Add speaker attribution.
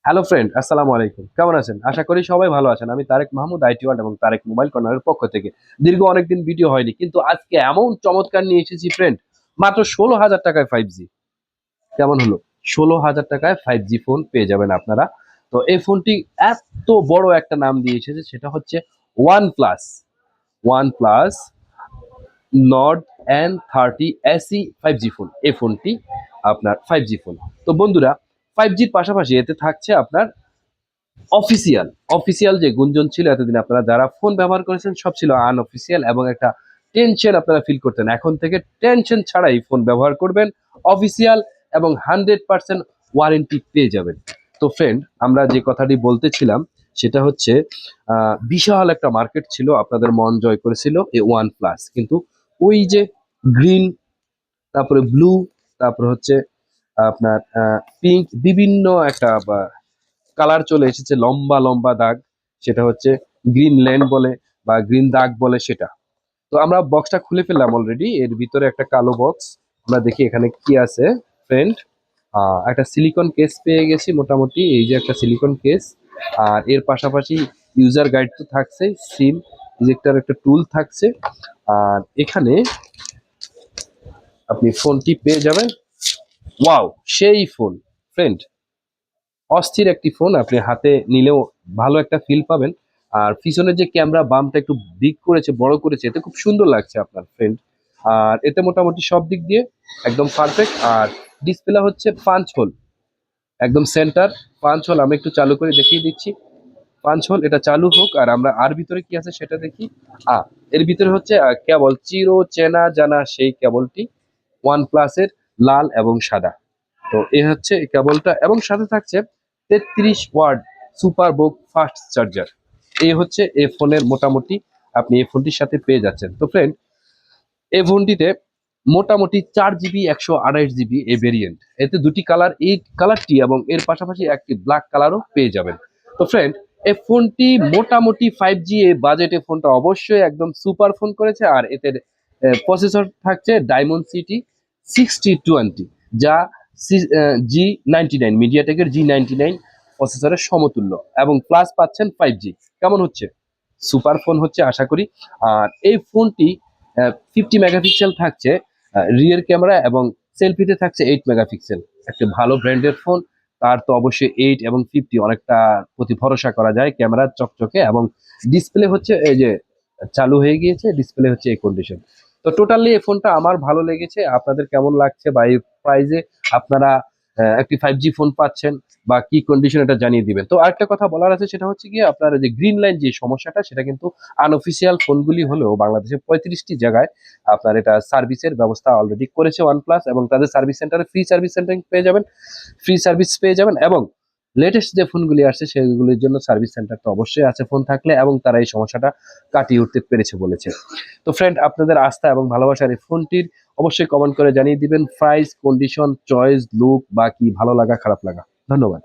Speaker 1: Hello friend, আসসালামু আলাইকুম। কেমন আছেন? আশা করি সবাই ভালো আছেন। আমি তারেক মাহমুদ, আইটি ওয়ার্ল্ড এবং তারেক মোবাইল কর্নারের পক্ষ থেকে। দীর্ঘ অনেকদিন ভিডিও হয়নি, কিন্তু আজকে এমন চমৎকার নিয়ে এসেছি ফ্রেন্ড, মাত্র 16,000 টাকায় 5G। কেমন হলো? 16,000 টাকায় 5G ফোন পেয়ে যাবেন আপনারা। তো এই ফোনটি এত বড় একটা নাম দিয়ে এসেছে, সেটা হচ্ছে OnePlus। OnePlus Nord N30 SE 5G phone. এই ফোনটি আপনার 5G ফোন। তো বন্ধুরা, 5Gর পাশাপাশি এতে থাকছে আপনার অফিসিয়াল অফিসিয়াল যে গুঞ্জন ছিল এতদিন, আপনারা যারা ফোন ব্যবহার করেছেন সব ছিল আনঅফিসিয়াল এবং একটা টেনশন আপনারা ফিল করতেন। এখন থেকে টেনশন ছাড়াই ফোন ব্যবহার করবেন, অফিসিয়াল এবং 100% ওয়ারেন্টি পেয়ে যাবেন। তো ফ্রেন্ড, আমরা যে কথাটি বলতেছিলাম সেটা হচ্ছে বিশাল একটা মার্কেট ছিল, আপনাদের মন জয় করেছিল এই ওয়ান প্লাস। কিন্তু ওই যে গ্রিন, তারপরে ব্লু, তারপরে হচ্ছে আপনার পিঙ্ক, বিভিন্ন একটা কালার চলে এসেছে, লম্বা লম্বা দাগ। সেটা হচ্ছে গ্রিন ল্যান্ড বলে বা গ্রিন দাগ বলে সেটা। তো আমরা বক্সটা খুলে ফেললাম অলরেডি। এর ভিতরে একটা কালো বক্স। আমরা দেখি এখানে কি আছে ফ্রেন্ড। একটা সিলিকন কেস পেয়ে গেছি মোটামুটি, এই যে একটা সিলিকন কেস। আর এর পাশাপাশি ইউজার গাইড তো থাকছেই, সিম ইজেক্টার একটা টুল থাকছে। আর এখানে আপনি ফোনটি পেয়ে যাবেন। ওয়াও, সেই ফোন ফ্রেন্ড, অস্থির একটি ফোন। আপনি হাতে নিলেও ভালো একটা ফিল পাবেন। আর পিছনের যে ক্যামেরা বামটা একটু বিগ করেছে, বড় করেছে, এতে খুব সুন্দর লাগছে আপনার ফ্রেন্ড। আর এতে মোটামুটি সব দিক দিয়ে একদম পারফেক্ট। আর ডিসপ্লে হচ্ছে পাঁচ হোল, একদম সেন্টার পাঁচ হোল। আমি একটু চালু করে দেখিয়ে দিচ্ছি। পাঁচ হোল, এটা চালু হোক। আর আমরা আর ভিতরে কি আছে সেটা দেখি। এর ভিতরে হচ্ছে কেবল চির চেনা জানা সেই কেবলটি, ওয়ান প্লাসের লাল এবং সাদা। তো এ হচ্ছে এই কেবলটা, এবং সাথে থাকছে 33 ওয়াট সুপার বুক ফাস্ট চার্জার। এই হচ্ছে এই ফোনের মোটামুটি আপনি এই ফোনটির সাথে পেয়ে যাচ্ছেন। তো ফ্রেন্ড, এই ফোনটিতে মোটামুটি 4 জিবি 128 জিবি এই ভেরিয়েন্ট। এতে দুটি কালার, এই কালারটি এবং এর পাশাপাশি একটি ব্ল্যাক কালারও পেয়ে যাবেন। তো ফ্রেন্ড, এই ফোনটি মোটামুটি 5G এই বাজেটে ফোনটা অবশ্যই একদম সুপার ফোন করেছে। আর এতে প্রসেসর থাকছে ডায়মন্ড সিটি 6020, যা G99 মিডিয়াটেকের G99 প্রসেসরের সমতুল্য, এবং প্লাস পাচ্ছেন 5G। কেমন হচ্ছে? সুপার ফোন হচ্ছে আশা করি। আর এই ফোনটি 50 মেগাপিক্সেল থাকছে রিয়ার ক্যামেরা, এবং সেলফিতে থাকছে 8 মেগাপিক্সেল। একটা ভালো ব্র্যান্ডের ফোন, তার তো অবশ্যই 8 এবং 50 অনেকটা প্রতি ভরসা করা যায়। ক্যামেরা চকচকে, এবং ডিসপ্লে হচ্ছে এই যে চালু হয়ে গিয়েছে, ডিসপ্লে হচ্ছে এই কন্ডিশন। তো টোটালি এই ফোনটা আমার ভালো লেগেছে। আপনাদের কেমন লাগছে, বা এই প্রাইজে আপনারা একটি 5G ফোন পাচ্ছেন বা কি কন্ডিশন, এটা জানিয়ে দিবেন। তো আরেকটা কথা বলার আছে, সেটা হচ্ছে গিয়ে আপনার যে গ্রিন লাইন যে সমস্যাটা, সেটা কিন্তু আনঅফিসিয়াল ফোনগুলি হলেও বাংলাদেশে 35টি জায়গায় আপনার এটা সার্ভিসের ব্যবস্থা অলরেডি করেছে OnePlus, এবং তাদের সার্ভিস সেন্টারে ফ্রি সার্ভিস সেন্টার পেয়ে যাবেন, ফ্রি সার্ভিস পেয়ে যাবেন। এবং লেটেস্ট যে ফোনগুলি আসছে সেগুলির জন্য সার্ভিস সেন্টার তো অবশ্যই আছে ফোন থাকলে, এবং তারা এই সমস্যাটা কাটিয়ে উঠতে পেরেছে বলেছে। তো ফ্রেন্ড, আপনাদের আস্থা এবং ভালোবাসার এই ফোনটির অবশ্যই কমেন্ট করে জানিয়ে দিবেন প্রাইস, কন্ডিশন, চয়েস, লুক বা কি ভালো লাগা খারাপ লাগা। ধন্যবাদ।